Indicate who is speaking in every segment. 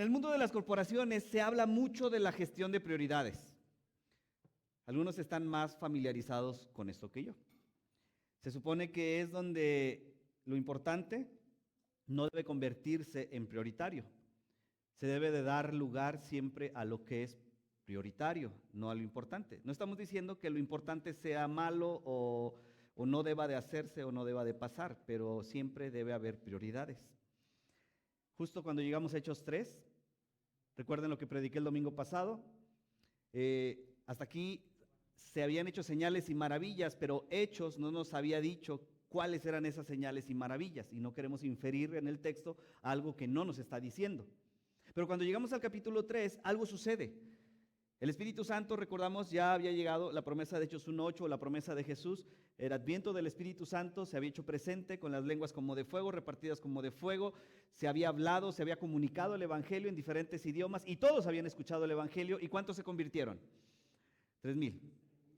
Speaker 1: el mundo de las corporaciones se habla mucho de la gestión de prioridades. Algunos están más familiarizados con esto que yo. Se supone que es donde lo importante no debe convertirse en prioritario. Se debe de dar lugar siempre a lo que es prioritario, no a lo importante. No estamos diciendo que lo importante sea malo o no deba de hacerse o no deba de pasar, pero siempre debe haber prioridades. Justo cuando llegamos a Hechos 3, recuerden lo que prediqué el domingo pasado, hasta aquí se habían hecho señales y maravillas, pero Hechos no nos había dicho cuáles eran esas señales y maravillas, y no queremos inferir en el texto algo que no nos está diciendo. Pero cuando llegamos al capítulo 3, algo sucede. El Espíritu Santo, recordamos, ya había llegado, la promesa de Hechos 1:8, la promesa de Jesús, el adviento del Espíritu Santo se había hecho presente con las lenguas como de fuego, repartidas como de fuego, se había hablado, se había comunicado el Evangelio en diferentes idiomas y todos habían escuchado el Evangelio. ¿Y cuántos se convirtieron? 3,000.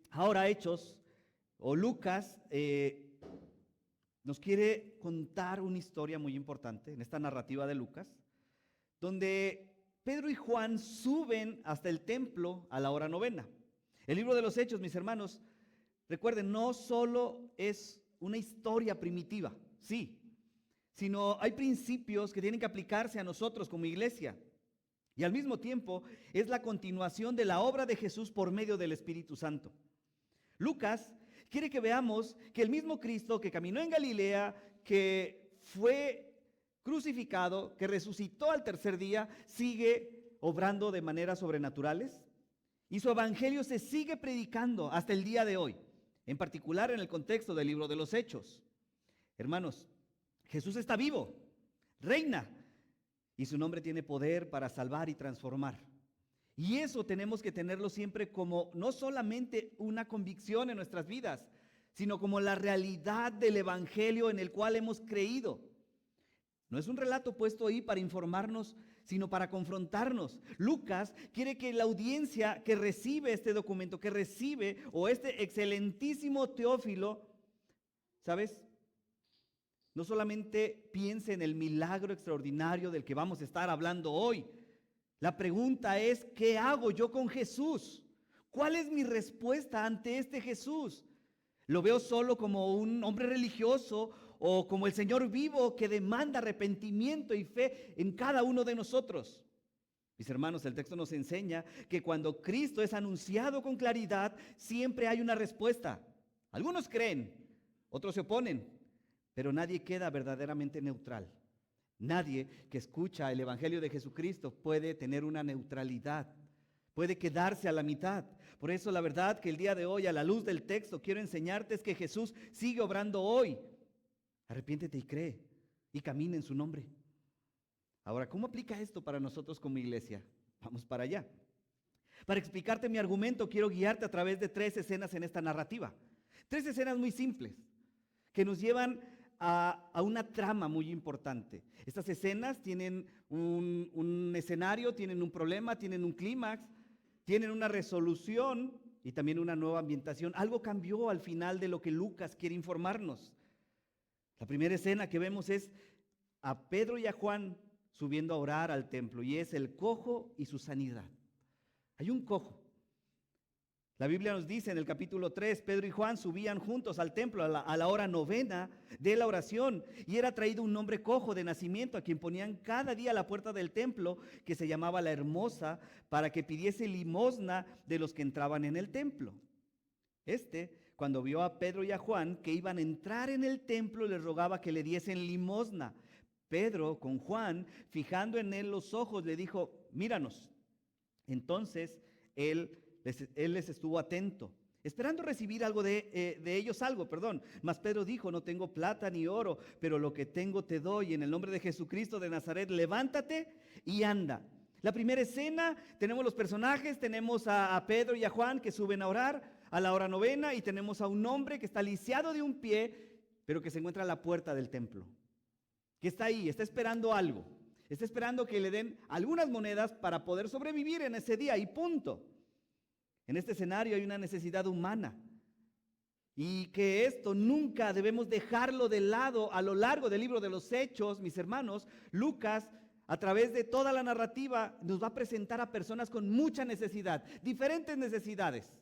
Speaker 1: Ahora Hechos, o Lucas, nos quiere contar una historia muy importante en esta narrativa de Lucas, donde Pedro y Juan suben hasta el templo a la hora novena. El libro de los Hechos, mis hermanos, recuerden, no solo es una historia primitiva, sí, sino hay principios que tienen que aplicarse a nosotros como iglesia. Y al mismo tiempo es la continuación de la obra de Jesús por medio del Espíritu Santo. Lucas quiere que veamos que el mismo Cristo que caminó en Galilea, que fue crucificado, que resucitó al tercer día, sigue obrando de maneras sobrenaturales y su evangelio se sigue predicando hasta el día de hoy, en particular en el contexto del libro de los Hechos. Hermanos, Jesús está vivo, reina, y su nombre tiene poder para salvar y transformar. Y eso tenemos que tenerlo siempre como no solamente una convicción en nuestras vidas, sino como la realidad del evangelio en el cual hemos creído. No es un relato puesto ahí para informarnos, sino para confrontarnos. Lucas quiere que la audiencia que recibe este documento, que recibe, o este excelentísimo Teófilo, ¿sabes? No solamente piense en el milagro extraordinario del que vamos a estar hablando hoy. La pregunta es, ¿qué hago yo con Jesús? ¿Cuál es mi respuesta ante este Jesús? ¿Lo veo solo como un hombre religioso o como el Señor vivo que demanda arrepentimiento y fe en cada uno de nosotros? Mis hermanos, el texto nos enseña que cuando Cristo es anunciado con claridad, siempre hay una respuesta. Algunos creen, otros se oponen, pero nadie queda verdaderamente neutral. Nadie que escucha el Evangelio de Jesucristo puede tener una neutralidad. Puede quedarse a la mitad. Por eso la verdad que el día de hoy, a la luz del texto, quiero enseñarte es que Jesús sigue obrando hoy. Arrepiéntete y cree y camina en su nombre. Ahora, ¿cómo aplica esto para nosotros como iglesia? Vamos para allá. Para explicarte mi argumento, quiero guiarte a través de 3 escenas en esta narrativa. 3 escenas muy simples que nos llevan a una trama muy importante. Estas escenas tienen un escenario, tienen un problema, tienen un clímax, tienen una resolución y también una nueva ambientación. Algo cambió al final de lo que Lucas quiere informarnos. La primera escena que vemos es a Pedro y a Juan subiendo a orar al templo, y es el cojo y su sanidad. Hay un cojo. La Biblia nos dice en el capítulo 3, Pedro y Juan subían juntos al templo a la hora novena de la oración, y era traído un hombre cojo de nacimiento a quien ponían cada día a la puerta del templo, que se llamaba La Hermosa, para que pidiese limosna de los que entraban en el templo. Cuando vio a Pedro y a Juan que iban a entrar en el templo, les rogaba que le diesen limosna. Pedro, con Juan, fijando en él los ojos, le dijo: míranos. Entonces él les estuvo atento, esperando recibir algo de ellos, Mas Pedro dijo: no tengo plata ni oro, pero lo que tengo te doy. En el nombre de Jesucristo de Nazaret, levántate y anda. La primera escena, tenemos los personajes, tenemos a Pedro y a Juan que suben a orar a la hora novena, y tenemos a un hombre que está lisiado de un pie, pero que se encuentra a la puerta del templo, que está ahí, está esperando algo, está esperando que le den algunas monedas para poder sobrevivir en ese día, y punto. En este escenario hay una necesidad humana, y que esto nunca debemos dejarlo de lado a lo largo del libro de los Hechos, mis hermanos. Lucas a través de toda la narrativa, nos va a presentar a personas con mucha necesidad, diferentes necesidades.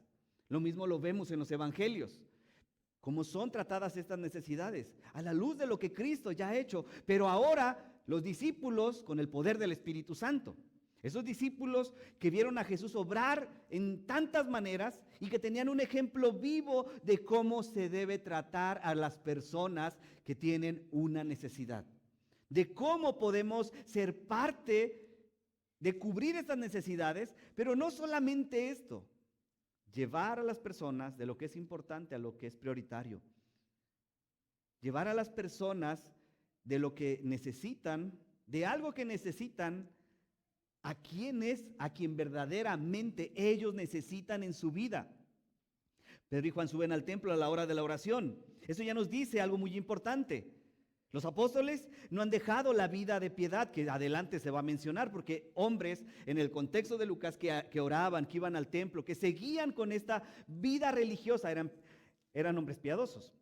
Speaker 1: Lo mismo lo vemos en los evangelios. ¿Cómo son tratadas estas necesidades? A la luz de lo que Cristo ya ha hecho. Pero ahora los discípulos con el poder del Espíritu Santo. Esos discípulos que vieron a Jesús obrar en tantas maneras y que tenían un ejemplo vivo de cómo se debe tratar a las personas que tienen una necesidad. De cómo podemos ser parte de cubrir estas necesidades, pero no solamente esto. Llevar a las personas de lo que es importante a lo que es prioritario. Llevar a las personas de lo que necesitan, de algo que necesitan, a quien verdaderamente ellos necesitan en su vida. Pedro y Juan suben al templo a la hora de la oración. Eso ya nos dice algo muy importante. Los apóstoles no han dejado la vida de piedad, que adelante se va a mencionar, porque hombres en el contexto de Lucas que oraban, que iban al templo, que seguían con esta vida religiosa, eran hombres piadosos.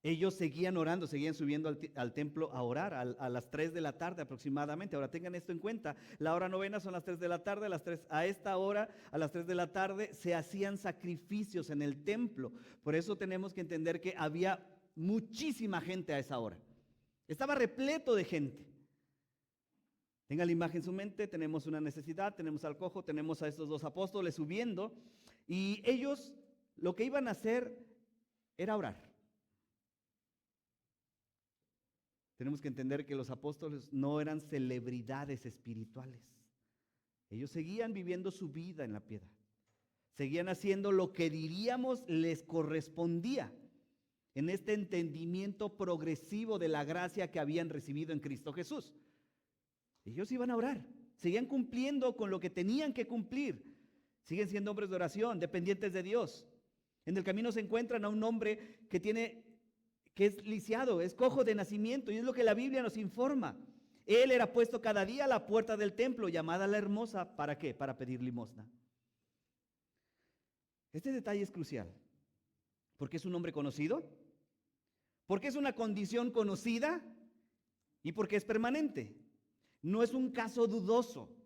Speaker 1: Ellos seguían orando, seguían subiendo al templo a orar a las 3 de la tarde aproximadamente. Ahora tengan esto en cuenta, la hora novena son las 3 de la tarde, a esta hora, a las 3 de la tarde, se hacían sacrificios en el templo. Por eso tenemos que entender que había muchísima gente a esa hora. Estaba repleto de gente. Tengan la imagen en su mente, tenemos una necesidad, tenemos al cojo, tenemos a estos dos apóstoles subiendo y ellos lo que iban a hacer era orar. Tenemos que entender que los apóstoles no eran celebridades espirituales. Ellos seguían viviendo su vida en la piedad. Seguían haciendo lo que diríamos les correspondía en este entendimiento progresivo de la gracia que habían recibido en Cristo Jesús. Ellos iban a orar, seguían cumpliendo con lo que tenían que cumplir, siguen siendo hombres de oración, dependientes de Dios. En el camino se encuentran a un hombre que es lisiado, es cojo de nacimiento, y es lo que la Biblia nos informa. Él era puesto cada día a la puerta del templo, llamada la Hermosa, ¿para qué? Para pedir limosna. Este detalle es crucial, porque es un hombre conocido, porque es una condición conocida y porque es permanente. No es un caso dudoso,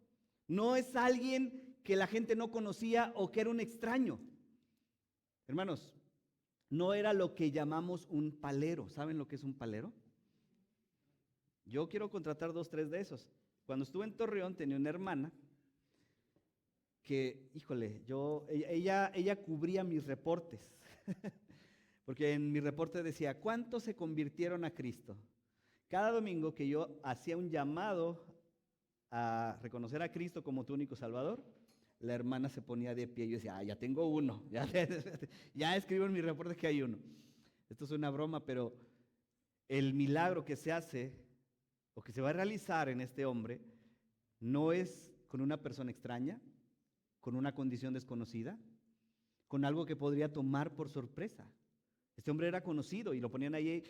Speaker 1: no es alguien que la gente no conocía o que era un extraño. Hermanos, no era lo que llamamos un palero. ¿Saben lo que es un palero? Yo quiero contratar 2, 3 de esos. Cuando estuve en Torreón tenía una hermana que, híjole, ella cubría mis reportes. Porque en mi reporte decía, ¿cuántos se convirtieron a Cristo? Cada domingo que yo hacía un llamado a reconocer a Cristo como tu único Salvador, la hermana se ponía de pie y yo decía, ya tengo uno, ya escribo en mi reporte que hay uno. Esto es una broma, pero el milagro que se hace o que se va a realizar en este hombre no es con una persona extraña, con una condición desconocida, con algo que podría tomar por sorpresa. Este hombre era conocido y lo ponían ahí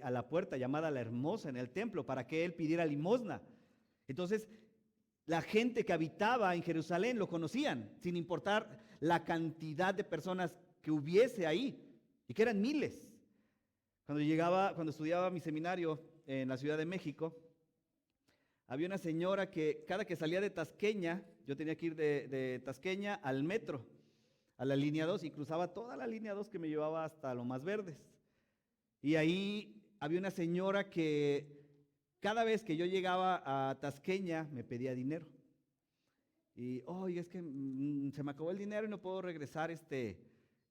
Speaker 1: a la puerta llamada la Hermosa en el templo para que él pidiera limosna. Entonces, la gente que habitaba en Jerusalén lo conocían, sin importar la cantidad de personas que hubiese ahí, y que eran miles. Cuando estudiaba mi seminario en la Ciudad de México, había una señora que cada que salía de Tasqueña, yo tenía que ir de Tasqueña al metro, a la línea 2, y cruzaba toda la línea 2 que me llevaba hasta Lomas Verdes. Y ahí había una señora que cada vez que yo llegaba a Tasqueña me pedía dinero. Y, oye, es que se me acabó el dinero y no puedo regresar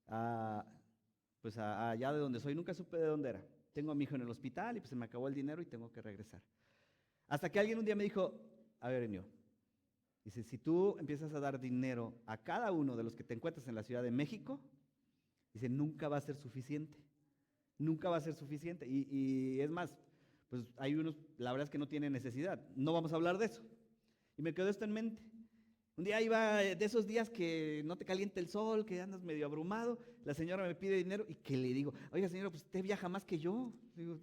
Speaker 1: allá de donde soy. Nunca supe de dónde era. Tengo a mi hijo en el hospital y pues se me acabó el dinero y tengo que regresar. Hasta que alguien un día me dijo, a ver, Enio, dice, si tú empiezas a dar dinero a cada uno de los que te encuentras en la Ciudad de México, dice, nunca va a ser suficiente. Nunca va a ser suficiente. Y es más, pues hay unos, la verdad es que no tienen necesidad. No vamos a hablar de eso. Y me quedó esto en mente. Un día iba de esos días que no te calienta el sol, que andas medio abrumado, la señora me pide dinero y que le digo, oiga señora, pues usted viaja más que yo. Digo,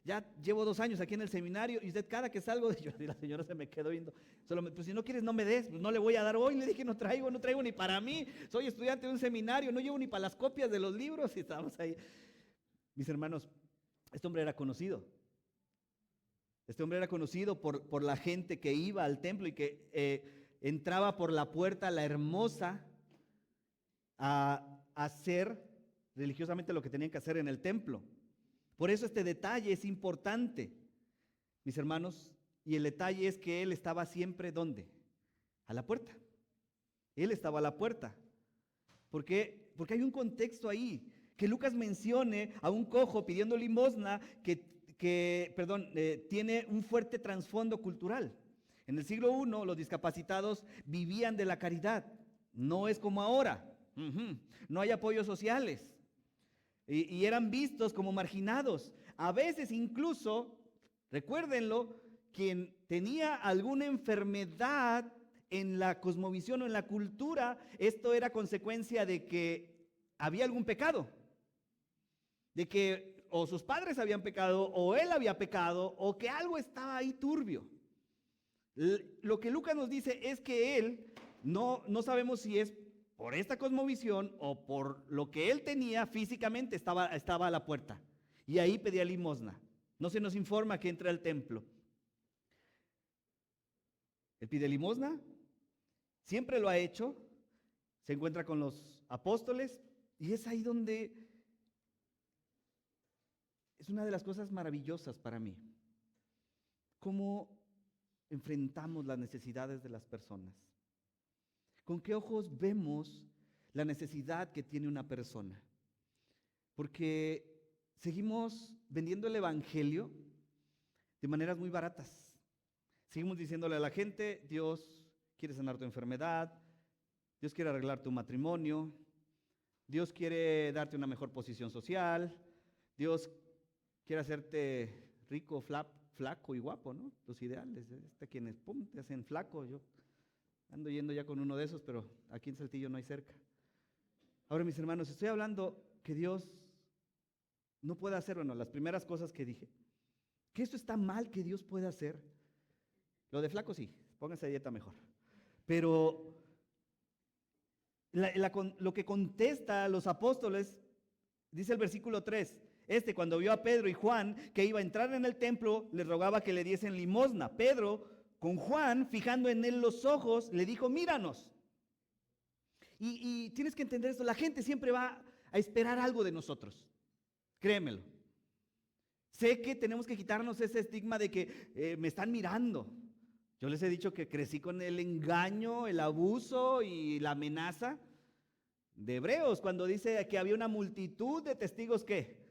Speaker 1: ya llevo 2 años aquí en el seminario y usted cada que salgo, y la señora se me quedó viendo, pues si no quieres no me des, pues no le voy a dar hoy. Le dije, no traigo ni para mí, soy estudiante de un seminario, no llevo ni para las copias de los libros. Y estábamos ahí. Mis hermanos, este hombre era conocido. Este hombre era conocido por la gente que iba al templo y que entraba por la puerta la hermosa a hacer religiosamente lo que tenían que hacer en el templo. Por eso este detalle es importante, mis hermanos, y el detalle es que él estaba siempre, ¿dónde? A la puerta. Él estaba a la puerta. ¿Por qué? Porque hay un contexto ahí, que Lucas mencione a un cojo pidiendo limosna tiene un fuerte trasfondo cultural. En el siglo I los discapacitados vivían de la caridad, no es como ahora. No hay apoyos sociales y eran vistos como marginados. A veces incluso, recuérdenlo, quien tenía alguna enfermedad en la cosmovisión o en la cultura, esto era consecuencia de que había algún pecado, de que o sus padres habían pecado o él había pecado o que algo estaba ahí turbio. Lo que Lucas nos dice es que él, no sabemos si es por esta cosmovisión o por lo que él tenía físicamente, estaba a la puerta y ahí pedía limosna. No se nos informa que entra al templo. Él pide limosna, siempre lo ha hecho, se encuentra con los apóstoles y es ahí donde es una de las cosas maravillosas para mí. Cómo enfrentamos las necesidades de las personas. ¿Con qué ojos vemos la necesidad que tiene una persona? Porque seguimos vendiendo el evangelio de maneras muy baratas. Seguimos diciéndole a la gente, Dios quiere sanar tu enfermedad, Dios quiere arreglar tu matrimonio, Dios quiere darte una mejor posición social, Dios quiere hacerte rico, flaco y guapo, ¿no? Los ideales, quienes te hacen flaco. Yo ando yendo ya con uno de esos, pero aquí en Saltillo no hay cerca. Ahora, mis hermanos, estoy hablando que Dios no puede hacer, bueno, las primeras cosas que dije, que esto está mal que Dios pueda hacer. Lo de flaco sí, pónganse a dieta mejor. Pero lo que contesta a los apóstoles, dice el versículo 3, cuando vio a Pedro y Juan que iba a entrar en el templo, les rogaba que le diesen limosna. Pedro, con Juan, fijando en él los ojos, le dijo, míranos. Y tienes que entender esto, la gente siempre va a esperar algo de nosotros, créemelo. Sé que tenemos que quitarnos ese estigma de que me están mirando. Yo les he dicho que crecí con el engaño, el abuso y la amenaza de Hebreos, cuando dice que había una multitud de testigos, ¿qué?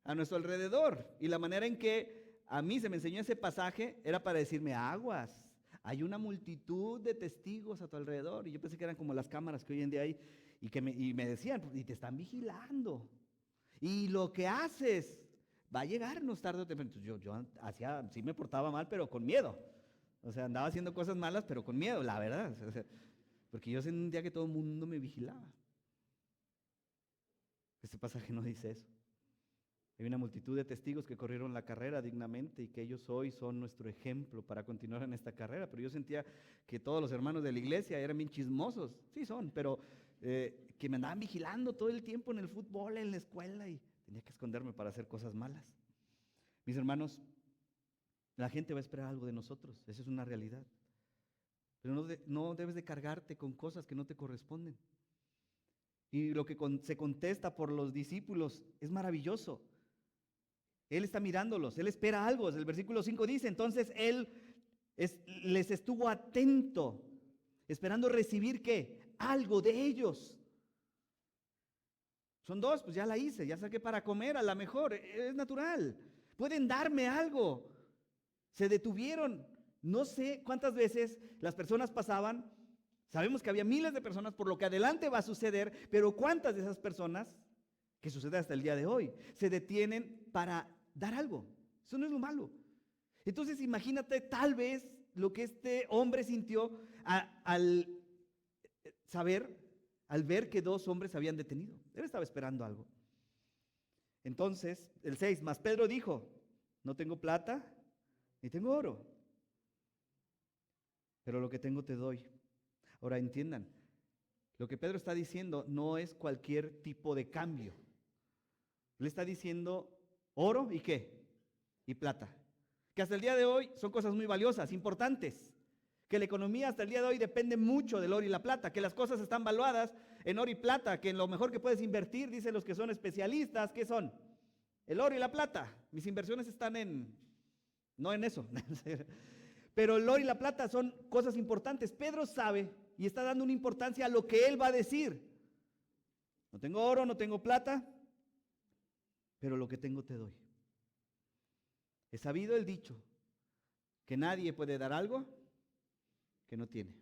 Speaker 1: A nuestro alrededor. Y la manera en que a mí se me enseñó ese pasaje era para decirme, aguas, hay una multitud de testigos a tu alrededor. Y yo pensé que eran como las cámaras que hoy en día hay y me decían, y te están vigilando. Y lo que haces va a llegarnos tarde o temprano. Entonces yo hacía, sí me portaba mal, pero con miedo. O sea, andaba haciendo cosas malas, pero con miedo, la verdad. O sea, porque yo sentía que todo el mundo me vigilaba. Este pasaje no dice eso. Hay una multitud de testigos que corrieron la carrera dignamente y que ellos hoy son nuestro ejemplo para continuar en esta carrera. Pero yo sentía que todos los hermanos de la iglesia eran bien chismosos. Sí son, pero que me andaban vigilando todo el tiempo en el fútbol, en la escuela, y tenía que esconderme para hacer cosas malas. Mis hermanos, la gente va a esperar algo de nosotros. Esa es una realidad. Pero no debes de cargarte con cosas que no te corresponden. Y lo que se contesta por los discípulos es maravilloso. Él está mirándolos, Él espera algo. El versículo 5 dice, entonces Él les estuvo atento, esperando recibir ¿qué? Algo de ellos. Son dos, pues ya la hice, ya saqué para comer, a lo mejor, es natural. Pueden darme algo. Se detuvieron. No sé cuántas veces las personas pasaban. Sabemos que había miles de personas, por lo que adelante va a suceder, pero ¿cuántas de esas personas, que sucede hasta el día de hoy, se detienen para dar algo? Eso no es lo malo. Entonces imagínate tal vez lo que este hombre sintió al saber, al ver que dos hombres habían detenido. Él estaba esperando algo. Entonces, el 6, mas Pedro dijo, no tengo plata ni tengo oro, pero lo que tengo te doy. Ahora entiendan, lo que Pedro está diciendo no es cualquier tipo de cambio. Le está diciendo oro y ¿qué? Y plata. que hasta el día de hoy son cosas muy valiosas, importantes, que la economía hasta el día de hoy depende mucho del oro y la plata, que las cosas están valuadas en oro y plata, que en lo mejor que puedes invertir, dicen los que son especialistas, ¿qué son? El oro y la plata. Mis inversiones están no en eso, pero el oro y la plata son cosas importantes. Pedro sabe y está dando una importancia a lo que él va a decir. No tengo oro, no tengo plata, pero lo que tengo te doy. He sabido el dicho, que nadie puede dar algo que no tiene.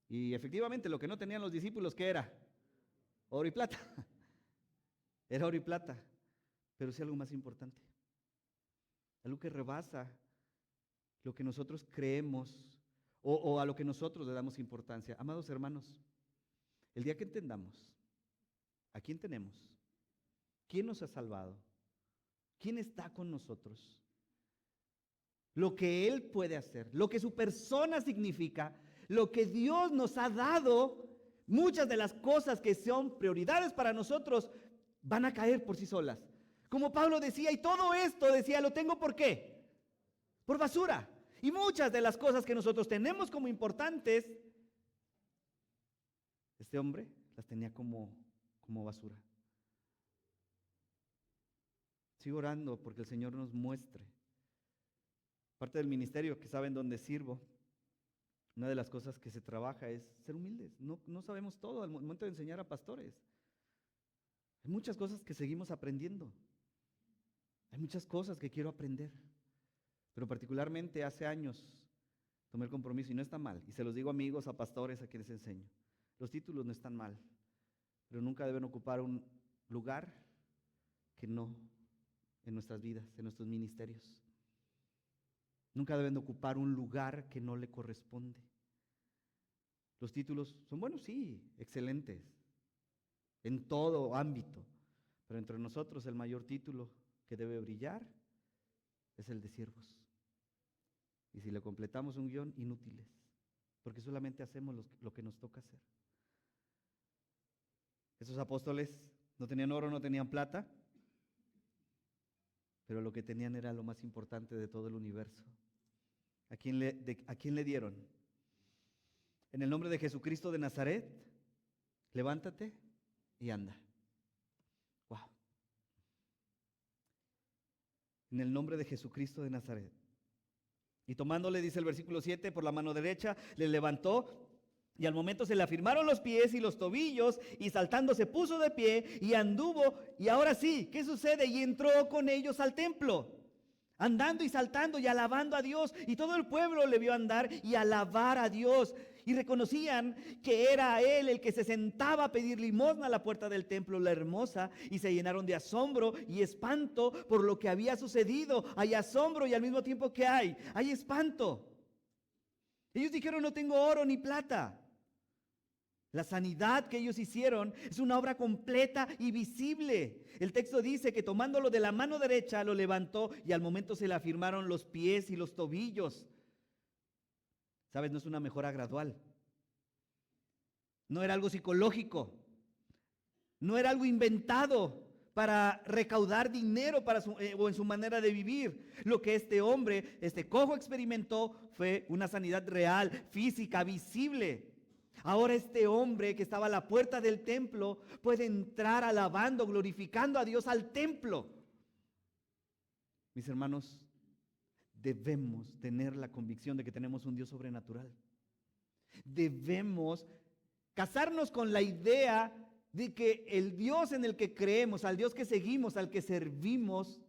Speaker 1: Y efectivamente lo que no tenían los discípulos, ¿qué era? Oro y plata. Era oro y plata, pero sí algo más importante. Algo que rebasa lo que nosotros creemos o a lo que nosotros le damos importancia. Amados hermanos, el día que entendamos a quién tenemos, quién nos ha salvado, quién está con nosotros, lo que Él puede hacer, lo que su persona significa, lo que Dios nos ha dado, muchas de las cosas que son prioridades para nosotros van a caer por sí solas. Como Pablo decía, y todo esto decía, lo tengo ¿por qué? Por basura. Y muchas de las cosas que nosotros tenemos como importantes, este hombre las tenía como basura. Sigo orando porque el Señor nos muestre. Parte del ministerio que saben dónde sirvo, una de las cosas que se trabaja es ser humildes. No sabemos todo al momento de enseñar a pastores. Hay muchas cosas que seguimos aprendiendo. Hay muchas cosas que quiero aprender. Pero particularmente hace años tomé el compromiso, y no está mal, y se los digo a amigos, a pastores a quienes enseño. Los títulos no están mal, pero nunca deben ocupar un lugar que no en nuestras vidas, en nuestros ministerios. Nunca deben de ocupar un lugar que no le corresponde. Los títulos son buenos, sí, excelentes, en todo ámbito, pero entre nosotros el mayor título que debe brillar es el de siervos. Y si le completamos un guión, inútiles, porque solamente hacemos lo que nos toca hacer. Esos apóstoles no tenían oro, no tenían plata, pero lo que tenían era lo más importante de todo el universo. ¿A quién le dieron? En el nombre de Jesucristo de Nazaret, levántate y anda. Wow. En el nombre de Jesucristo de Nazaret. Y tomándole, dice el versículo 7, por la mano derecha, le levantó. Y al momento se le afirmaron los pies y los tobillos, y saltando se puso de pie y anduvo. Y ahora sí, ¿qué sucede? Y entró con ellos al templo, andando y saltando y alabando a Dios. Y todo el pueblo le vio andar y alabar a Dios. Y reconocían que era él el que se sentaba a pedir limosna a la puerta del templo, la hermosa. Y se llenaron de asombro y espanto por lo que había sucedido. Hay asombro y al mismo tiempo que hay espanto. Ellos dijeron, no tengo oro ni plata. La sanidad que ellos hicieron es una obra completa y visible. El texto dice que tomándolo de la mano derecha lo levantó y al momento se le afirmaron los pies y los tobillos. ¿Sabes? No es una mejora gradual. No era algo psicológico. No era algo inventado para recaudar dinero o en su manera de vivir. Lo que este hombre, este cojo experimentó fue una sanidad real, física, visible. Ahora este hombre que estaba a la puerta del templo puede entrar alabando, glorificando a Dios al templo. Mis hermanos, debemos tener la convicción de que tenemos un Dios sobrenatural. Debemos casarnos con la idea de que el Dios en el que creemos, al Dios que seguimos, al que servimos,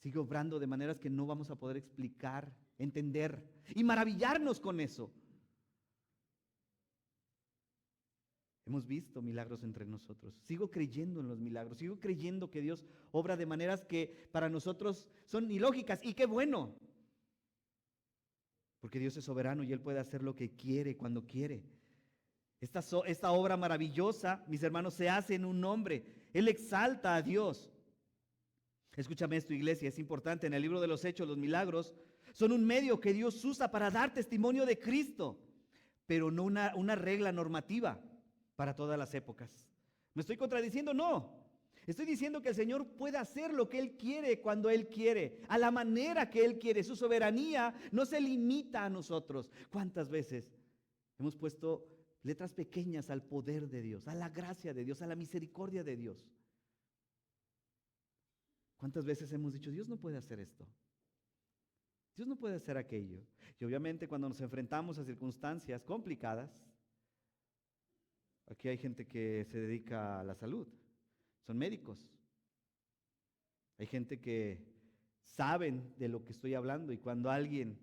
Speaker 1: sigue obrando de maneras que no vamos a poder explicar, entender y maravillarnos con eso. Hemos visto milagros entre nosotros. Sigo creyendo en los milagros. Sigo creyendo que Dios obra de maneras que para nosotros son ilógicas. Y qué bueno. Porque Dios es soberano y Él puede hacer lo que quiere cuando quiere. Esta obra maravillosa, mis hermanos, se hace en un nombre. Él exalta a Dios. Escúchame esto, iglesia, es importante. En el libro de los Hechos, los milagros son un medio que Dios usa para dar testimonio de Cristo, pero no una regla normativa para todas las épocas. ¿Me estoy contradiciendo? No. Estoy diciendo que el Señor puede hacer lo que Él quiere cuando Él quiere, a la manera que Él quiere. Su soberanía no se limita a nosotros. ¿Cuántas veces hemos puesto letras pequeñas al poder de Dios, a la gracia de Dios, a la misericordia de Dios? ¿Cuántas veces hemos dicho, Dios no puede hacer esto? Dios no puede hacer aquello. Y obviamente cuando nos enfrentamos a circunstancias complicadas, aquí hay gente que se dedica a la salud, son médicos. Hay gente que saben de lo que estoy hablando y cuando alguien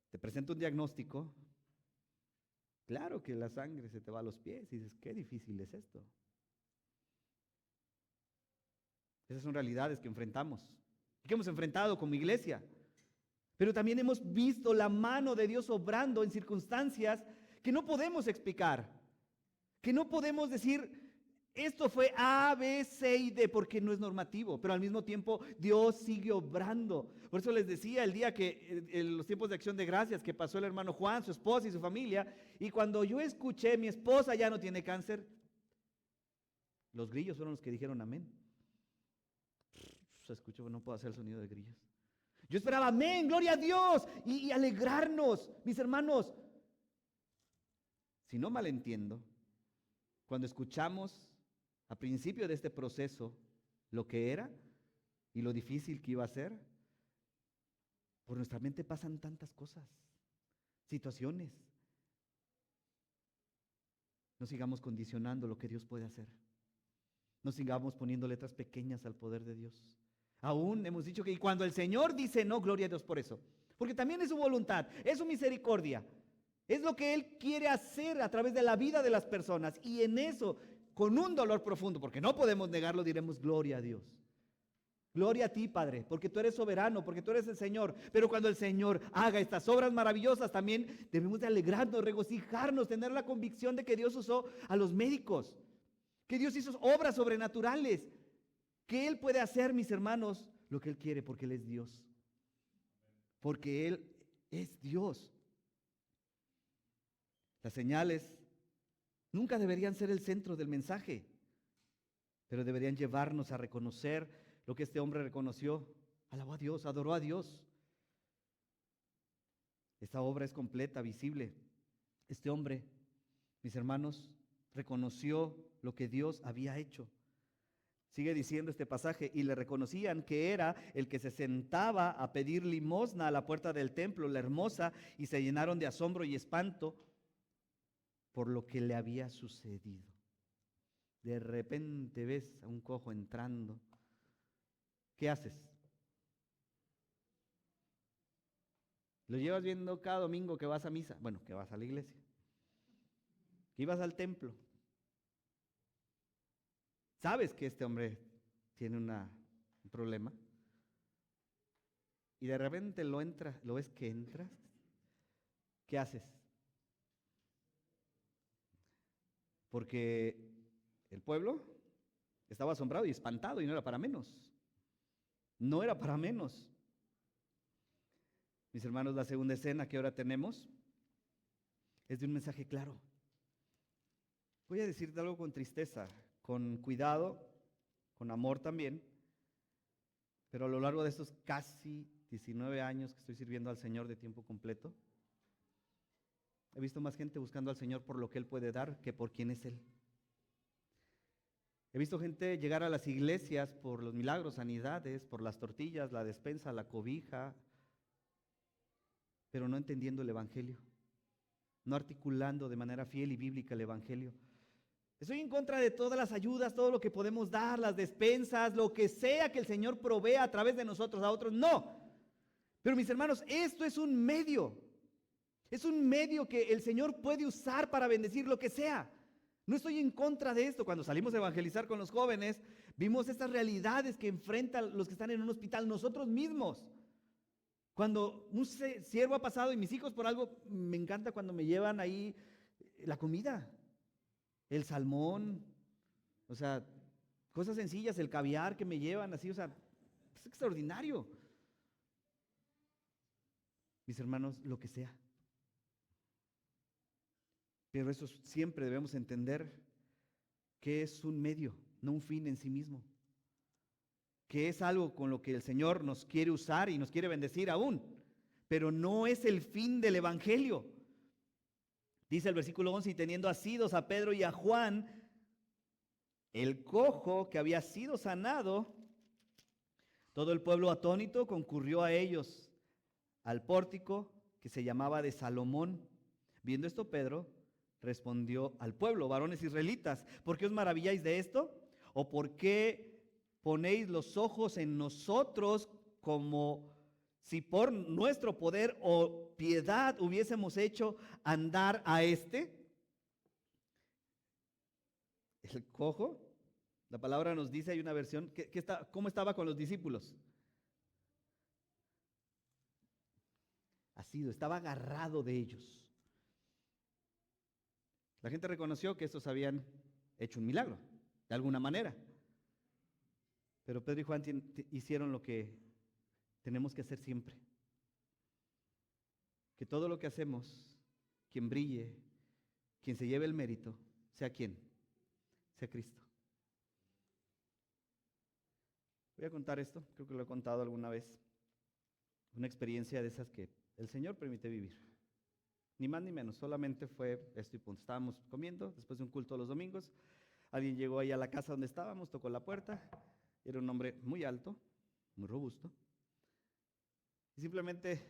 Speaker 1: te presenta un diagnóstico, claro que la sangre se te va a los pies y dices, qué difícil es esto. Esas son realidades que enfrentamos y que hemos enfrentado como iglesia. Pero también hemos visto la mano de Dios obrando en circunstancias que no podemos explicar, que no podemos decir, esto fue A, B, C y D, porque no es normativo, pero al mismo tiempo Dios sigue obrando. Por eso les decía el día que, en los tiempos de acción de gracias, que pasó el hermano Juan, su esposa y su familia, y cuando yo escuché, mi esposa ya no tiene cáncer, los grillos fueron los que dijeron amén. Se escuchó, no puedo hacer el sonido de grillos. Yo esperaba amén, gloria a Dios, y alegrarnos, mis hermanos. Si no malentiendo, cuando escuchamos a principio de este proceso lo que era y lo difícil que iba a ser, por nuestra mente pasan tantas cosas, situaciones. No sigamos condicionando lo que Dios puede hacer. No sigamos poniendo letras pequeñas al poder de Dios. Aún hemos dicho que y cuando el Señor dice no, gloria a Dios por eso. Porque también es su voluntad, es su misericordia. Es lo que Él quiere hacer a través de la vida de las personas. Y en eso, con un dolor profundo, porque no podemos negarlo, diremos gloria a Dios. Gloria a ti, Padre, porque tú eres soberano, porque tú eres el Señor. Pero cuando el Señor haga estas obras maravillosas, también debemos de alegrarnos, regocijarnos, tener la convicción de que Dios usó a los médicos, que Dios hizo obras sobrenaturales, que Él puede hacer, mis hermanos, lo que Él quiere, porque Él es Dios. Porque Él es Dios. Las señales nunca deberían ser el centro del mensaje, pero deberían llevarnos a reconocer lo que este hombre reconoció. Alabó a Dios, adoró a Dios. Esta obra es completa, visible. Este hombre, mis hermanos, reconoció lo que Dios había hecho. Sigue diciendo este pasaje, y le reconocían que era el que se sentaba a pedir limosna a la puerta del templo, la hermosa, y se llenaron de asombro y espanto por lo que le había sucedido. De repente ves a un cojo entrando. ¿Qué haces? Lo llevas viendo cada domingo que vas a misa, bueno, que vas a la iglesia, que ibas al templo. Sabes que este hombre tiene un problema y de repente lo ves que entras. ¿Qué haces? Porque el pueblo estaba asombrado y espantado y no era para menos. No era para menos. Mis hermanos, la segunda escena que ahora tenemos es de un mensaje claro. Voy a decirte algo con tristeza, con cuidado, con amor también, pero a lo largo de estos casi 19 años que estoy sirviendo al Señor de tiempo completo, he visto más gente buscando al Señor por lo que Él puede dar que por quién es Él. He visto gente llegar a las iglesias por los milagros, sanidades, por las tortillas, la despensa, la cobija, pero no entendiendo el Evangelio, no articulando de manera fiel y bíblica el Evangelio. Estoy en contra de todas las ayudas, todo lo que podemos dar, las despensas, lo que sea que el Señor provea a través de nosotros a otros, no. Pero mis hermanos, esto es un medio que el Señor puede usar para bendecir lo que sea. No estoy en contra de esto. Cuando salimos a evangelizar con los jóvenes, vimos estas realidades que enfrentan los que están en un hospital, nosotros mismos. Cuando un siervo ha pasado y mis hijos por algo, me encanta cuando me llevan ahí la comida, el salmón, o sea, cosas sencillas, el caviar que me llevan así, o sea, es extraordinario. Mis hermanos, lo que sea. Pero eso siempre debemos entender que es un medio. no un fin en sí mismo, que es algo con lo que el Señor nos quiere usar y nos quiere bendecir aún, pero no es el fin del Evangelio. Dice el versículo 11, y teniendo asidos a Pedro y a Juan, el cojo que había sido sanado, todo el pueblo atónito concurrió a ellos al pórtico que se llamaba de Salomón. Viendo esto, Pedro respondió al pueblo: varones israelitas, ¿por qué os maravilláis de esto? ¿O por qué ponéis los ojos en nosotros como si por nuestro poder o piedad hubiésemos hecho andar a este? El cojo, la palabra nos dice, hay una versión, ¿cómo estaba con los discípulos? Asido, estaba agarrado de ellos. La gente reconoció que estos habían hecho un milagro, de alguna manera. Pero Pedro y Juan hicieron lo que tenemos que hacer siempre. Que todo lo que hacemos, quien brille, quien se lleve el mérito, sea quien, sea Cristo. Voy a contar esto, creo que lo he contado alguna vez. Una experiencia de esas que el Señor permite vivir. Ni más ni menos, solamente fue esto y punto. Estábamos comiendo después de un culto los domingos. Alguien llegó ahí a la casa donde estábamos, tocó la puerta. Era un hombre muy alto, muy robusto. Y simplemente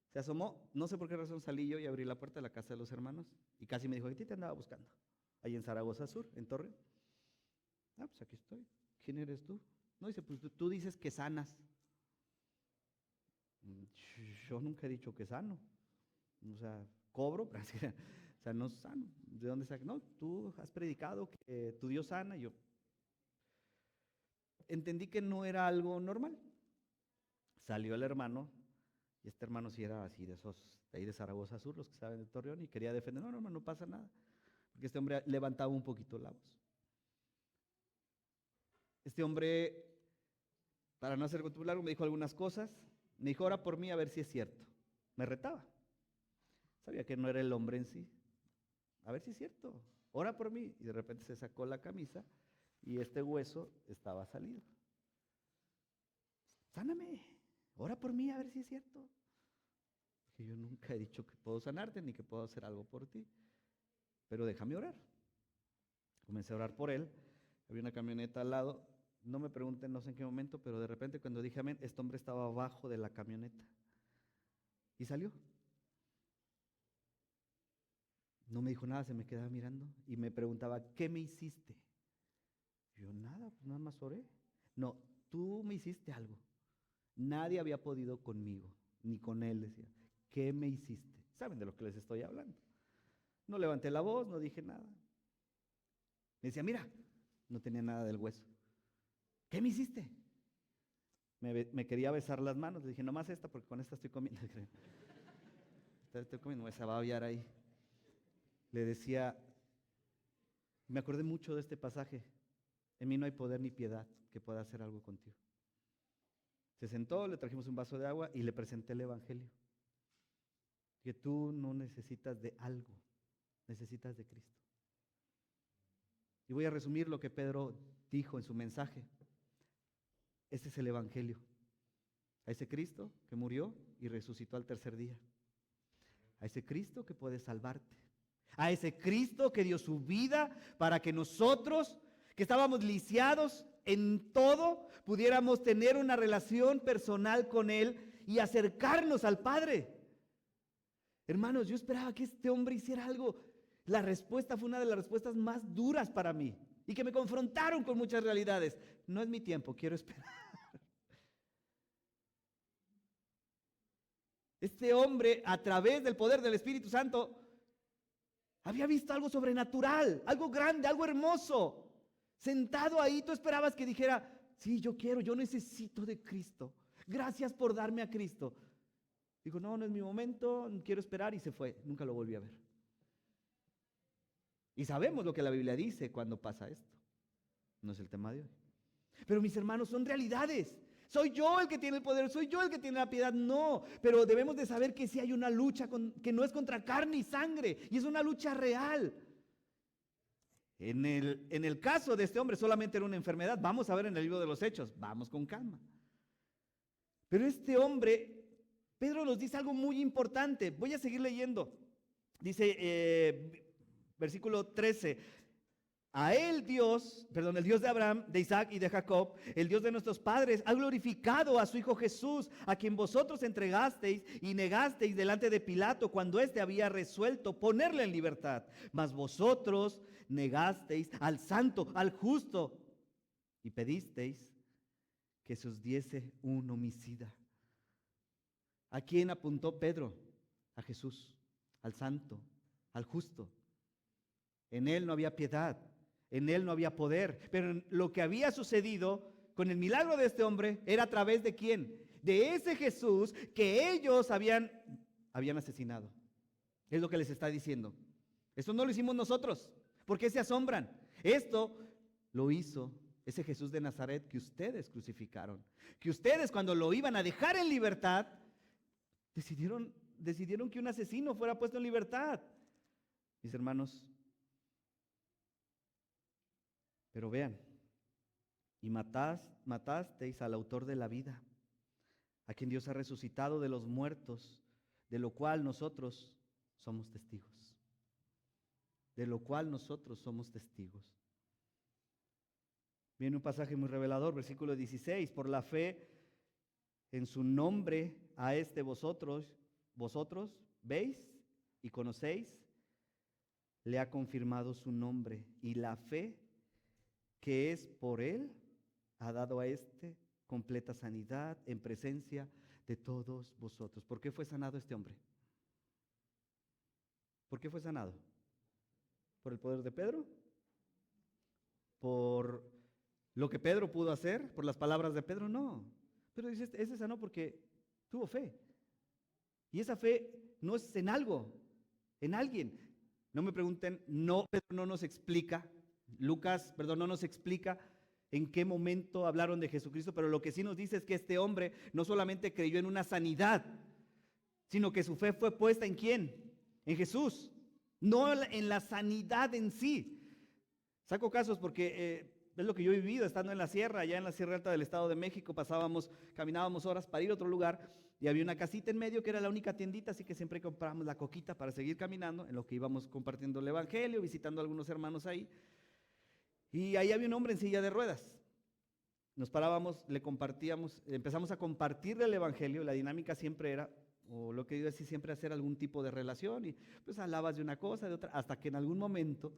Speaker 1: se asomó. No sé por qué razón salí yo y abrí la puerta de la casa de los hermanos. Y casi me dijo: ¿a ti te andaba buscando? Ahí en Zaragoza Sur, en Torreón. Ah, pues aquí estoy. ¿Quién eres tú? No, dice, pues tú dices que sanas. Yo nunca he dicho que sano. O sea, cobro, o sea, no sano. ¿De dónde saca? No, tú has predicado que tu Dios sana. Y yo entendí que no era algo normal. Salió el hermano, y este hermano sí era así de esos, de ahí de Zaragoza Sur, los que saben de Torreón, y quería defender. No, hermano, no pasa nada. Porque este hombre levantaba un poquito la voz. Este hombre, para no hacer cuento largo, me dijo algunas cosas. Me dijo: ora por mí a ver si es cierto. Me retaba. Sabía que no era el hombre en sí. A ver si es cierto. Ora por mí. Y de repente se sacó la camisa y este hueso estaba salido. Sáname. Ora por mí a ver si es cierto. Que yo nunca he dicho que puedo sanarte ni que puedo hacer algo por ti. Pero déjame orar. Comencé a orar por él. Había una camioneta al lado. No me pregunten, no sé en qué momento, pero de repente cuando dije amén, este hombre estaba abajo de la camioneta. Y salió. No me dijo nada, se me quedaba mirando y me preguntaba: ¿qué me hiciste? Yo nada, pues nada más oré. No, tú me hiciste algo. Nadie había podido conmigo, ni con él, decía. ¿Qué me hiciste? ¿Saben de lo que les estoy hablando? No levanté la voz, no dije nada. Me decía: mira, no tenía nada del hueso. ¿Qué me hiciste? Me quería besar las manos. Le dije: nomás esta, porque con esta estoy comiendo. Estoy comiendo, se va a aviar ahí. Le decía, me acordé mucho de este pasaje: en mí no hay poder ni piedad que pueda hacer algo contigo. Se sentó, le trajimos un vaso de agua y le presenté el Evangelio. Que tú no necesitas de algo, necesitas de Cristo. Y voy a resumir lo que Pedro dijo en su mensaje. Este es el Evangelio. A ese Cristo que murió y resucitó al tercer día. A ese Cristo que puede salvarte. A ese Cristo que dio su vida para que nosotros, que estábamos lisiados en todo, pudiéramos tener una relación personal con Él y acercarnos al Padre. Hermanos, yo esperaba que este hombre hiciera algo. La respuesta fue una de las respuestas más duras para mí y que me confrontaron con muchas realidades. No es mi tiempo, quiero esperar. Este hombre, a través del poder del Espíritu Santo, había visto algo sobrenatural, algo grande, algo hermoso. Sentado ahí, tú esperabas que dijera: sí, yo quiero, yo necesito de Cristo. Gracias por darme a Cristo. Dijo: no, no es mi momento, quiero esperar, y se fue. Nunca lo volví a ver. Y sabemos lo que la Biblia dice cuando pasa esto. No es el tema de hoy. Pero mis hermanos, son realidades. ¿Soy yo el que tiene el poder? ¿Soy yo el que tiene la piedad? No, pero debemos de saber que sí hay una lucha que no es contra carne y sangre, y es una lucha real. En el caso de este hombre solamente era una enfermedad. Vamos a ver en el libro de los Hechos. Vamos con calma. Pero este hombre, Pedro nos dice algo muy importante. Voy a seguir leyendo. Dice, versículo 13. A él Dios, perdón, el Dios de Abraham, de Isaac y de Jacob, el Dios de nuestros padres, ha glorificado a su Hijo Jesús, a quien vosotros entregasteis y negasteis delante de Pilato cuando éste había resuelto ponerle en libertad. Mas vosotros negasteis al santo, al justo, y pedisteis que se os diese un homicida. ¿A quién apuntó Pedro? A Jesús, al santo, al justo. En él no había piedad. En él no había poder, pero lo que había sucedido con el milagro de este hombre era a través de ¿quién? De ese Jesús que ellos habían asesinado. Es lo que les está diciendo. Esto no lo hicimos nosotros. ¿Por qué se asombran? Esto lo hizo ese Jesús de Nazaret que ustedes crucificaron. Que ustedes, cuando lo iban a dejar en libertad, decidieron que un asesino fuera puesto en libertad. Mis hermanos, pero vean, y matasteis al autor de la vida, a quien Dios ha resucitado de los muertos, de lo cual nosotros somos testigos. De lo cual nosotros somos testigos. Viene un pasaje muy revelador, versículo 16, por la fe en su nombre a vosotros veis y conocéis, le ha confirmado su nombre, y la fe que es por él, ha dado a completa sanidad en presencia de todos vosotros. ¿Por qué fue sanado este hombre? ¿Por qué fue sanado? ¿Por el poder de Pedro? ¿Por lo que Pedro pudo hacer? ¿Por las palabras de Pedro? No. Pero dice, ese sanó porque tuvo fe. Y esa fe no es en algo, en alguien. No me pregunten, no, Pedro no nos explica. No nos explica en qué momento hablaron de Jesucristo, pero lo que sí nos dice es que este hombre no solamente creyó en una sanidad, sino que su fe fue puesta ¿en quién? En Jesús, no en la sanidad en sí. Saco casos porque es lo que yo he vivido estando en la sierra, allá en la Sierra Alta del Estado de México. Caminábamos horas para ir a otro lugar y había una casita en medio que era la única tiendita, así que siempre comprábamos la coquita para seguir caminando, en lo que íbamos compartiendo el evangelio, visitando a algunos hermanos ahí. Y ahí había un hombre en silla de ruedas. Nos parábamos, le compartíamos, empezamos a compartirle el evangelio. La dinámica siempre era, o lo que digo es siempre hacer algún tipo de relación, y pues hablabas de una cosa, de otra, hasta que en algún momento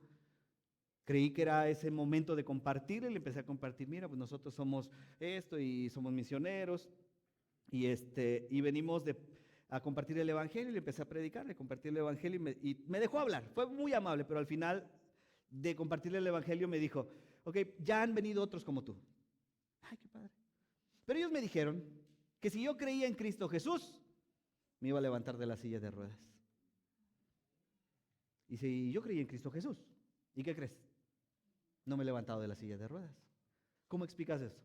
Speaker 1: creí que era ese momento de compartir, y le empecé a compartir, mira, pues nosotros somos esto y somos misioneros, y venimos a compartir el evangelio, y le empecé a predicar, le compartí el evangelio, y me dejó hablar. Fue muy amable, pero al final de compartirle el evangelio me dijo, ok, ya han venido otros como tú. Ay, qué padre. Pero ellos me dijeron que si yo creía en Cristo Jesús, me iba a levantar de la silla de ruedas. Y si yo creía en Cristo Jesús, ¿y qué crees? No me he levantado de la silla de ruedas. ¿Cómo explicas eso?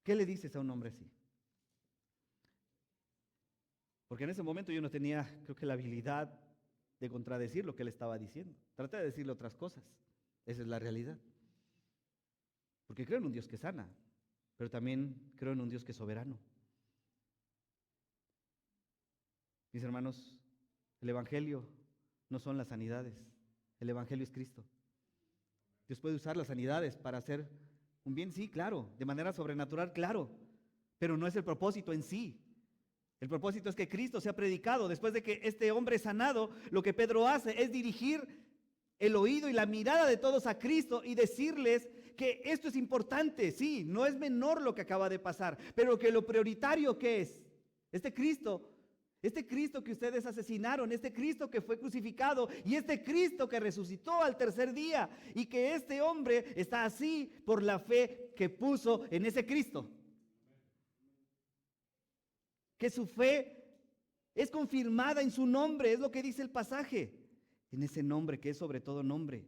Speaker 1: ¿Qué le dices a un hombre así? Porque en ese momento yo no tenía, creo que la habilidad de contradecir lo que él estaba diciendo. Traté de decirle otras cosas. Esa es la realidad. Porque creo en un Dios que sana, pero también creo en un Dios que es soberano. Mis hermanos, el evangelio no son las sanidades. El evangelio es Cristo. Dios puede usar las sanidades para hacer un bien, sí, claro, de manera sobrenatural, claro, pero no es el propósito en sí. El propósito es que Cristo sea predicado. Después de que este hombre es sanado, lo que Pedro hace es dirigir el oído y la mirada de todos a Cristo y decirles que esto es importante, sí, no es menor lo que acaba de pasar, pero que lo prioritario que es, este Cristo que ustedes asesinaron, este Cristo que fue crucificado y este Cristo que resucitó al tercer día, y que este hombre está así por la fe que puso en ese Cristo. Que su fe es confirmada en su nombre, es lo que dice el pasaje, en ese nombre que es sobre todo nombre.